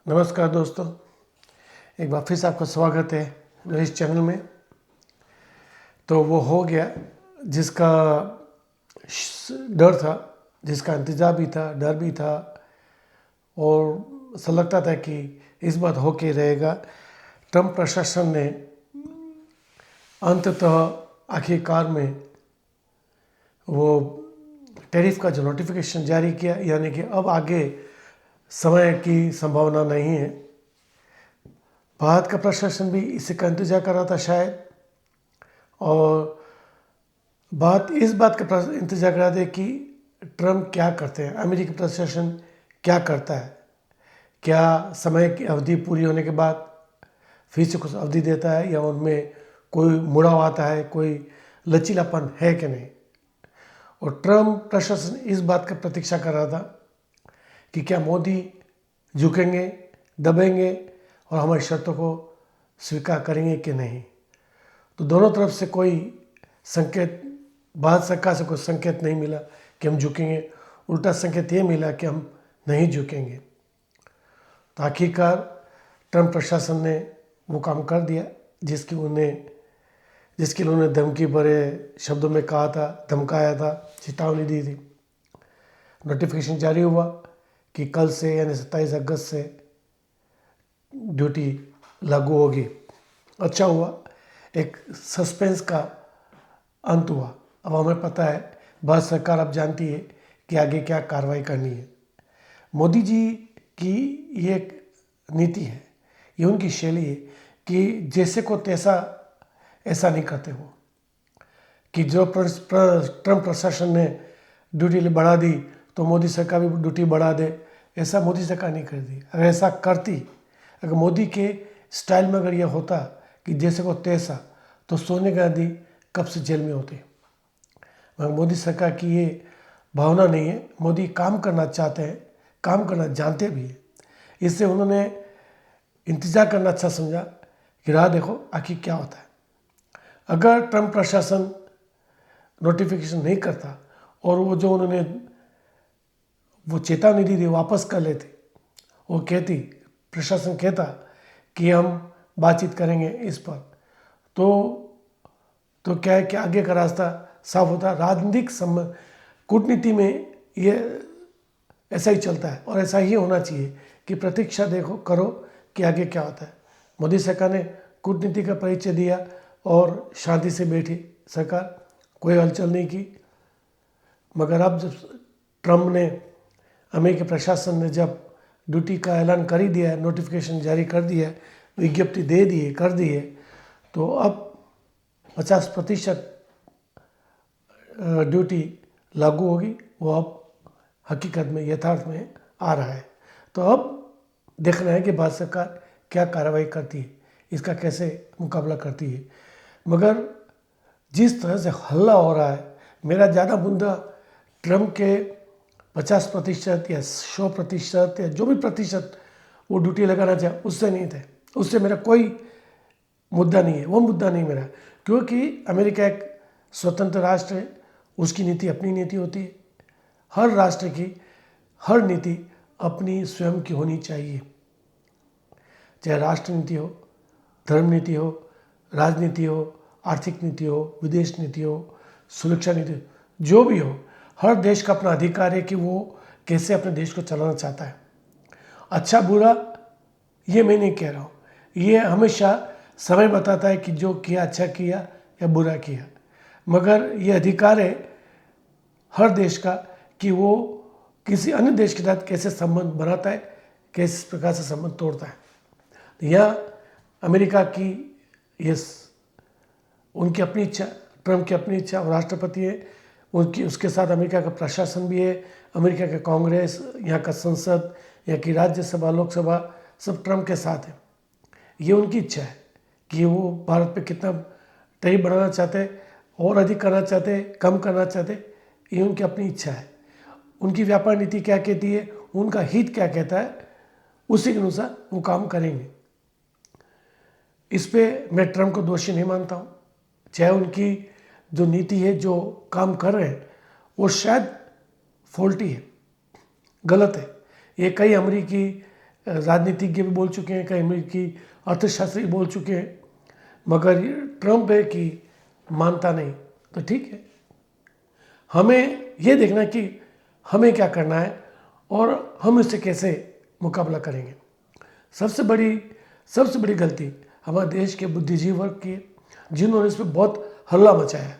नमस्कार दोस्तों, एक बार फिर से आपका स्वागत है मेरे इस चैनल में। तो वो हो गया जिसका डर था, जिसका इंतज़ार भी था, डर भी था और ऐसा लगता था कि इस बार हो के रहेगा। ट्रंप प्रशासन ने अंततः आखिरकार में वो टैरिफ का जो नोटिफिकेशन जारी किया, यानी कि अब आगे समय की संभावना नहीं है। भारत का प्रशासन भी इसी का इंतजार कर रहा था शायद, और इस बात का इंतजार कर रहा था कि ट्रंप क्या करते हैं, अमेरिकी प्रशासन क्या करता है, क्या समय की अवधि पूरी होने के बाद फिर से कुछ अवधि देता है या उनमें कोई मुड़ाव आता है, कोई लचीलापन है कि नहीं। और ट्रंप प्रशासन इस बात का प्रतीक्षा कर रहा था कि क्या मोदी झुकेंगे, दबेंगे और हमारी शर्तों को स्वीकार करेंगे कि नहीं। तो दोनों तरफ से कोई संकेत, भारत सरकार से कोई संकेत नहीं मिला कि हम झुकेंगे, उल्टा संकेत ये मिला कि हम नहीं झुकेंगे। तो आखिरकार ट्रंप प्रशासन ने वो काम कर दिया जिसके लिए उन्होंने धमकी भरे शब्दों में कहा था, धमकाया था, चेतावनी दी थी। नोटिफिकेशन जारी हुआ कि कल से यानी 27 अगस्त से ड्यूटी लागू होगी। अच्छा हुआ, एक सस्पेंस का अंत हुआ। अब हमें पता है, भारत सरकार अब जानती है कि आगे क्या कार्रवाई करनी है। मोदी जी की ये एक नीति है, ये उनकी शैली है कि जैसे को तैसा ऐसा नहीं करते हो कि जो ट्रंप प्रशासन ने ड्यूटी बढ़ा दी तो मोदी सरकार भी ड्यूटी बढ़ा दे, ऐसा मोदी सरकार नहीं कर दी। अगर ऐसा करती, अगर मोदी के स्टाइल में अगर यह होता कि जैसे को तैसा, तो सोनिया गांधी कब से जेल में होते। मगर मोदी सरकार की ये भावना नहीं है। मोदी काम करना चाहते हैं, काम करना जानते भी हैं। इससे उन्होंने इंतज़ार करना अच्छा समझा कि राह देखो आखिर क्या होता है। अगर ट्रंप प्रशासन नोटिफिकेशन नहीं करता और वो जो उन्होंने वो चेतावनी दी थी वापस कर लेते, वो प्रशासन कहता कि हम बातचीत करेंगे इस पर, तो क्या है कि आगे का रास्ता साफ होता। राजनीतिक कूटनीति में ये ऐसा ही चलता है और ऐसा ही होना चाहिए कि प्रतीक्षा देखो करो कि आगे क्या होता है। मोदी सरकार ने कूटनीति का परिचय दिया और शांति से बैठी सरकार, कोई हलचल नहीं की। मगर अब जब ट्रंप ने, अमेरिकी प्रशासन ने जब ड्यूटी का ऐलान कर ही दिया है, नोटिफिकेशन जारी कर दिया है, विज्ञप्ति दे दी है, कर दी है, तो अब 50% ड्यूटी लागू होगी। वो अब हकीकत में, यथार्थ में आ रहा है। तो अब देखना है कि भारत सरकार क्या कार्रवाई करती है, इसका कैसे मुकाबला करती है। मगर जिस तरह से हल्ला हो रहा है, मेरा ज़्यादा मुद्दा ट्रंप के 50% या 100% या जो भी प्रतिशत वो ड्यूटी लगाना चाहे उससे नहीं थे, उससे मेरा कोई मुद्दा नहीं है। वो मुद्दा नहीं मेरा, क्योंकि अमेरिका एक स्वतंत्र राष्ट्र है, उसकी नीति अपनी नीति होती है। हर राष्ट्र की हर नीति अपनी स्वयं की होनी चाहिए, चाहे राष्ट्र नीति हो, धर्म नीति हो, राजनीति हो, आर्थिक नीति हो, विदेश नीति हो, सुरक्षा नीति हो, जो भी हो। हर देश का अपना अधिकार है कि वो कैसे अपने देश को चलाना चाहता है। अच्छा बुरा ये मैं नहीं कह रहा हूँ, ये हमेशा समय बताता है कि जो किया अच्छा किया या बुरा किया। मगर ये अधिकार है हर देश का कि वो किसी अन्य देश के साथ कैसे संबंध बनाता है, किस प्रकार से संबंध तोड़ता है। तो यह अमेरिका की ये उनकी अपनी इच्छा, ट्रंप की अपनी इच्छा, और राष्ट्रपति है उनकी, उसके साथ अमेरिका का प्रशासन भी है, अमेरिका का कांग्रेस, यहाँ का संसद, यहाँ की राज्यसभा, लोकसभा, सब ट्रंप के साथ है। ये उनकी इच्छा है कि वो भारत पे कितना टैरिफ बढ़ाना चाहते, और अधिक करना चाहते, कम करना चाहते, ये उनकी अपनी इच्छा है। उनकी व्यापार नीति क्या कहती है, उनका हित क्या कहता है, उसी के अनुसार वो काम करेंगे। इस पे मैं ट्रंप को दोषी नहीं मानता हूँ। चाहे उनकी जो नीति है, जो काम कर रहे हैं, वो शायद फॉल्टी है, गलत है। ये कई अमेरिकी राजनीतिज्ञ भी बोल चुके हैं, कई अमेरिकी अर्थशास्त्री बोल चुके हैं, मगर ट्रंप है कि मानता नहीं। तो ठीक है, हमें ये देखना कि हमें क्या करना है और हम इससे कैसे मुकाबला करेंगे। सबसे बड़ी गलती हमारे देश के बुद्धिजीवी वर्ग की है, जिन्होंने इस पर बहुत हल्ला मचाया।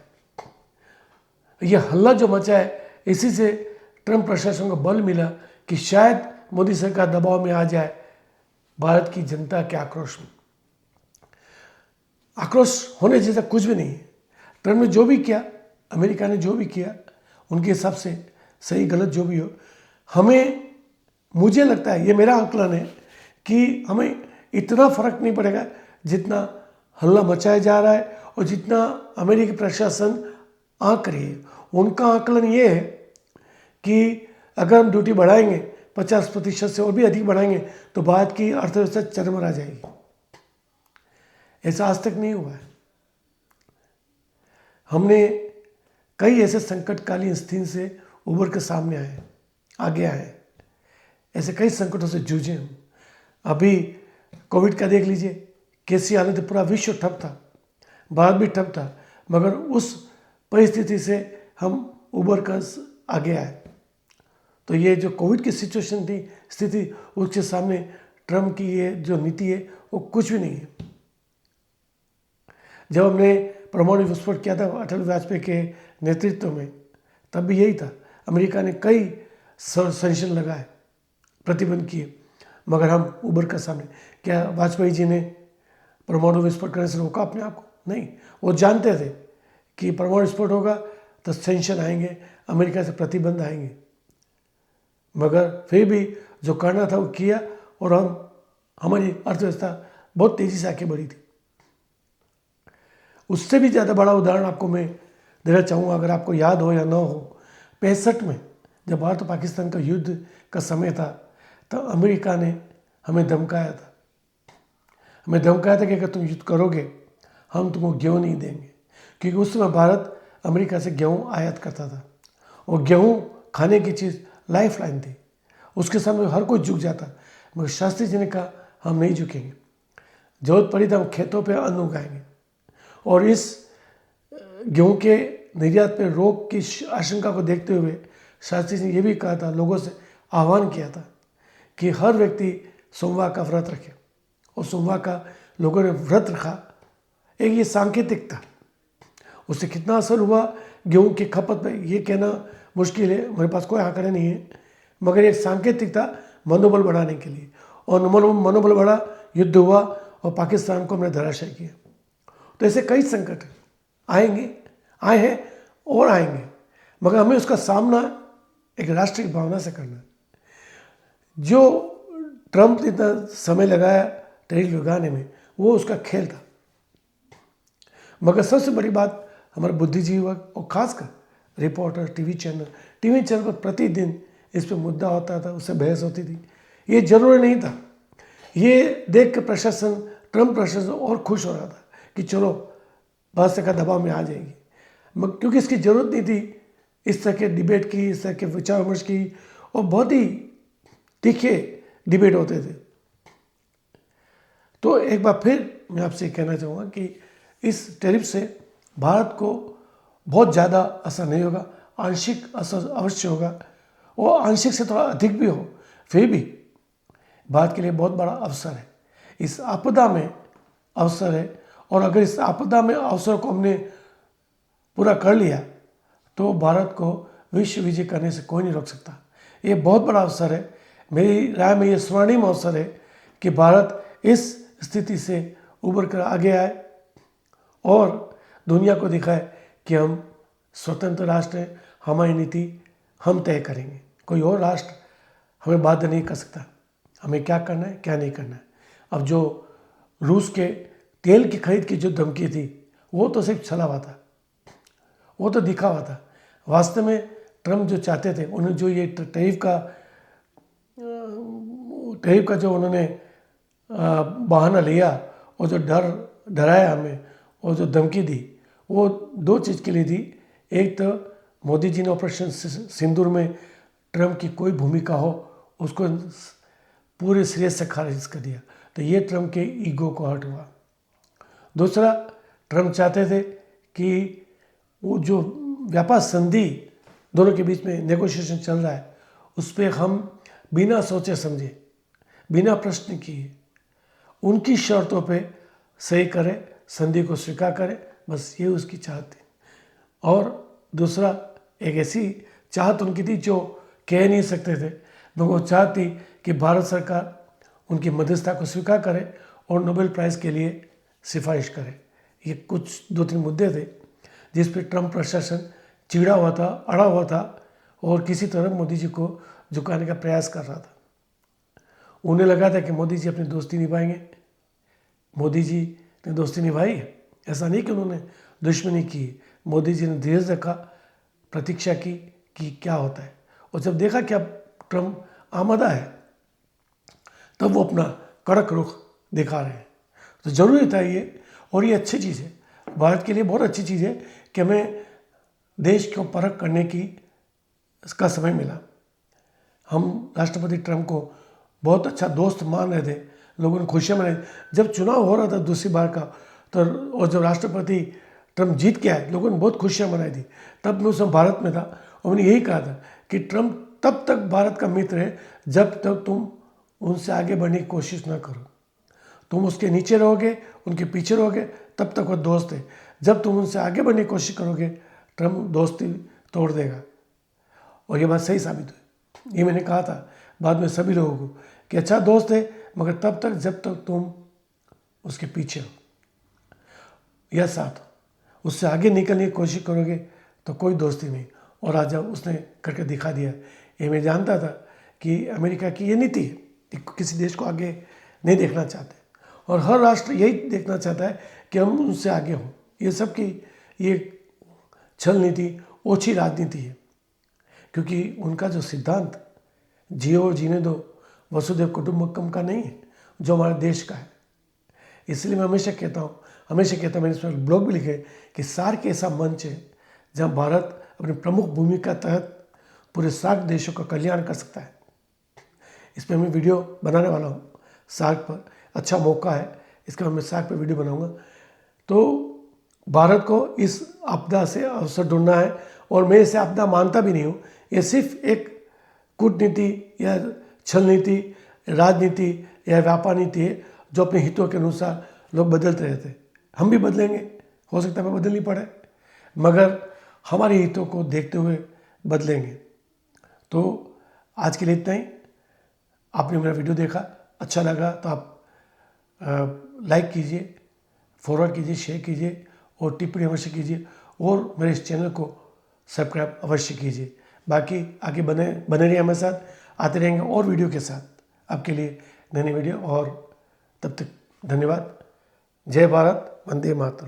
ये हल्ला जो मचा है, इसी से ट्रंप प्रशासन को बल मिला कि शायद मोदी सरकार दबाव में आ जाए भारत की जनता के आक्रोश में। आक्रोश होने जैसा कुछ भी नहीं है। ट्रंप ने जो भी किया, अमेरिका ने जो भी किया, उनके हिसाब से सही गलत जो भी हो, मुझे लगता है, ये मेरा आकलन है कि हमें इतना फर्क नहीं पड़ेगा जितना हल्ला मचाया जा रहा है और जितना अमेरिकी प्रशासन आंक रही है। उनका आकलन ये है कि अगर हम ड्यूटी बढ़ाएंगे 50% से और भी अधिक बढ़ाएंगे तो भारत की अर्थव्यवस्था चरमरा जाएगी। ऐसा आज तक नहीं हुआ है। हमने कई ऐसे संकटकालीन स्थिति से उभर के सामने आगे आए, ऐसे कई संकटों से जूझे हम। अभी कोविड का देख लीजिए कैसी हालत है, पूरा विश्व ठप था, भारत भी ठप था, मगर उस परिस्थिति से हम उभर कर आगे आए। तो ये जो कोविड की सिचुएशन थी, स्थिति, उसके सामने ट्रंप की ये जो नीति है वो कुछ भी नहीं है। जब हमने परमाणु विस्फोट किया था अटल वाजपेयी के नेतृत्व में, तब भी यही था। अमेरिका ने कई सैंक्शन लगाए, प्रतिबंध किए, मगर हम उभर कर सामने। क्या वाजपेयी जी ने परमाणु विस्फोट करने से रोका अपने आप को? नहीं, वो जानते थे कि परमाणु विस्फोट होगा तो सैंक्शन आएंगे, अमेरिका से प्रतिबंध आएंगे, मगर फिर भी जो करना था वो किया और हमारी अर्थव्यवस्था बहुत तेज़ी से आगे बढ़ी थी। उससे भी ज़्यादा बड़ा उदाहरण आपको मैं देना चाहूँगा, अगर आपको याद हो या ना हो। 65 में जब भारत और पाकिस्तान का युद्ध का समय था, तो अमेरिका ने हमें धमकाया था। कि अगर तुम युद्ध करोगे हम तुमको गेहूँ नहीं देंगे, क्योंकि उस समय भारत अमेरिका से गेहूँ आयात करता था और गेहूँ खाने की चीज़ लाइफ लाइन थी। उसके सामने हर कोई झुक जाता, मगर शास्त्री जी ने कहा हम नहीं झुकेंगे, जरूरत पड़ी तो हम खेतों पे अन्न उगाएंगे। और इस गेहूँ के निर्यात पर रोक की आशंका को देखते हुए शास्त्री जी ने यह भी कहा था, लोगों से आह्वान किया था कि हर व्यक्ति सोमवार का व्रत रखे, और सोमवार का लोगों ने व्रत रखा। एक ये सांकेतिक था, उससे कितना असर हुआ गेहूं की खपत पे ये कहना मुश्किल है, मेरे पास कोई आंकड़े नहीं है, मगर एक सांकेतिक था मनोबल बढ़ाने के लिए। और मनोबल बढ़ा, युद्ध हुआ और पाकिस्तान को हमने धराशायी किया। तो ऐसे कई संकट आए हैं और आएंगे, मगर हमें उसका सामना एक राष्ट्रीय भावना से करना है। जो ट्रंप ने इतना समय लगाया टैरिफ लगाने में, वो उसका खेल था। मगर सबसे बड़ी बात हमारे बुद्धिजीवी वर्ग और खासकर रिपोर्टर, टीवी चैनल पर प्रतिदिन इस पर मुद्दा होता था, उससे बहस होती थी। ये जरूरी नहीं था। ये देख कर ट्रंप प्रशासन और खुश हो रहा था कि चलो भारत का दबाव में आ जाएगी, क्योंकि इसकी ज़रूरत नहीं थी इस तरह के डिबेट की, इस तरह के विचार विमर्श की, और बहुत ही तीखे डिबेट होते थे। तो एक बार फिर मैं आपसे कहना चाहूँगा कि इस टैरिफ से भारत को बहुत ज़्यादा असर नहीं होगा, आंशिक असर अवश्य होगा, और आंशिक से थोड़ा अधिक भी हो, फिर भी भारत के लिए बहुत बड़ा अवसर है। इस आपदा में अवसर है, और अगर इस आपदा में अवसर को हमने पूरा कर लिया तो भारत को विश्व विजय करने से कोई नहीं रोक सकता। ये बहुत बड़ा अवसर है। मेरी राय में ये स्वर्णिम अवसर है कि भारत इस स्थिति से उभर कर आगे आए और दुनिया को दिखाए कि हम स्वतंत्र राष्ट्र हैं, हमारी नीति हम तय करेंगे, कोई और राष्ट्र हमें बाध्य नहीं कर सकता हमें क्या करना है क्या नहीं करना है। अब जो रूस के तेल की खरीद की जो धमकी थी, वो तो सिर्फ छलावा था, वो तो दिखावा था। वास्तव में ट्रंप जो चाहते थे, उन्होंने जो ये टैरिफ का जो उन्होंने बहाना लिया और जो डराया हमें और जो धमकी दी, वो दो चीज़ के लिए दी। एक तो मोदी जी ने ऑपरेशन सिंदूर में ट्रंप की कोई भूमिका हो उसको पूरे सिरे से खारिज कर दिया। तो ये ट्रम्प के ईगो को हर्ट हुआ। दूसरा, ट्रम्प चाहते थे कि वो जो व्यापार संधि दोनों के बीच में नेगोशिएशन चल रहा है उस पर हम बिना सोचे समझे, बिना प्रश्न किए उनकी शर्तों पे सही करें, संधि को स्वीकार करें, बस ये उसकी चाहत थी। और दूसरा, एक ऐसी चाहत उनकी थी जो कह नहीं सकते थे, मगर वो चाहती कि भारत सरकार उनकी मध्यस्थता को स्वीकार करे और नोबेल प्राइज़ के लिए सिफारिश करे। ये कुछ 2-3 मुद्दे थे जिस पे ट्रम्प प्रशासन चिढ़ा हुआ था, अड़ा हुआ था और किसी तरह मोदी जी को झुकाने का प्रयास कर रहा था। उन्हें लगा था कि मोदी जी अपनी दोस्ती निभाएंगे। मोदी जी ने दोस्ती निभाई है, ऐसा नहीं कि उन्होंने दुश्मनी की। मोदी जी ने धीरज रखा, प्रतीक्षा की कि क्या होता है, और जब देखा कि अब ट्रम्प आमदा है तब वो अपना कड़क रुख दिखा रहे हैं। तो ज़रूरी था ये, और ये अच्छी चीज़ है, भारत के लिए बहुत अच्छी चीज़ है कि हमें देश को परख करने की इसका समय मिला। हम राष्ट्रपति ट्रम्प को बहुत अच्छा दोस्त मान रहे थे, लोगों ने खुशियाँ मनाई। जब चुनाव हो रहा था दूसरी बार का, तो और जब राष्ट्रपति ट्रम्प जीत के आए, लोगों ने बहुत खुशियाँ मनाई थी। तब मैं उस समय भारत में था और मैंने यही कहा था कि ट्रम्प तब तक भारत का मित्र है जब तक तुम उनसे आगे बढ़ने की कोशिश ना करो। तुम उसके नीचे रहोगे, उनके पीछे रहोगे, तब तक वो दोस्त है। जब तुम उनसे आगे बढ़ने की कोशिश करोगे, ट्रम्प दोस्ती तोड़ देगा। और ये बात सही साबित हुई। ये मैंने कहा था बाद में सभी लोगों को कि अच्छा दोस्त है, मगर तब तक जब तक तुम उसके पीछे हो या साथ हो। उससे आगे निकलने की कोशिश करोगे तो कोई दोस्ती नहीं। और आज जब उसने करके दिखा दिया। ये मैं जानता था कि अमेरिका की ये नीति है कि किसी देश को आगे नहीं देखना चाहते, और हर राष्ट्र यही देखना चाहता है कि हम उनसे आगे हों। ये सब की ये छल नीति, ओछी राजनीति है, क्योंकि उनका जो सिद्धांत जियो और जीने दो, वसुधैव कुटुंबकम का नहीं है, जो हमारे देश का है। इसलिए मैं हमेशा कहता हूँ, मैंने इस पर ब्लॉग भी लिखे कि सार्क ऐसा मंच है जहाँ भारत अपनी प्रमुख भूमिका तहत पूरे सार्क देशों का कल्याण कर सकता है। इस पर मैं वीडियो बनाने वाला हूँ सार्क पर, अच्छा मौका है, इसका मैं सार्क पर वीडियो बनाऊँगा। तो भारत को इस आपदा से अवसर ढूंढना है, और मैं इसे आपदा मानता भी नहीं हूँ। ये सिर्फ एक कूटनीति या छल नीति, राजनीति या व्यापार नीति है जो अपने हितों के अनुसार लोग बदलते रहते हैं। हम भी बदलेंगे, हो सकता है हमें बदलनी पड़े, मगर हमारे हितों को देखते हुए बदलेंगे। तो आज के लिए इतना ही। आपने मेरा वीडियो देखा, अच्छा लगा तो आप लाइक कीजिए, फॉरवर्ड कीजिए, शेयर कीजिए और टिप्पणी अवश्य कीजिए, और मेरे इस चैनल को सब्सक्राइब अवश्य कीजिए। बाकी आगे बने रहिए हमारे साथ, आते रहेंगे और वीडियो के साथ आपके लिए नई वीडियो। और तब तक धन्यवाद। जय भारत, वंदे मातरम।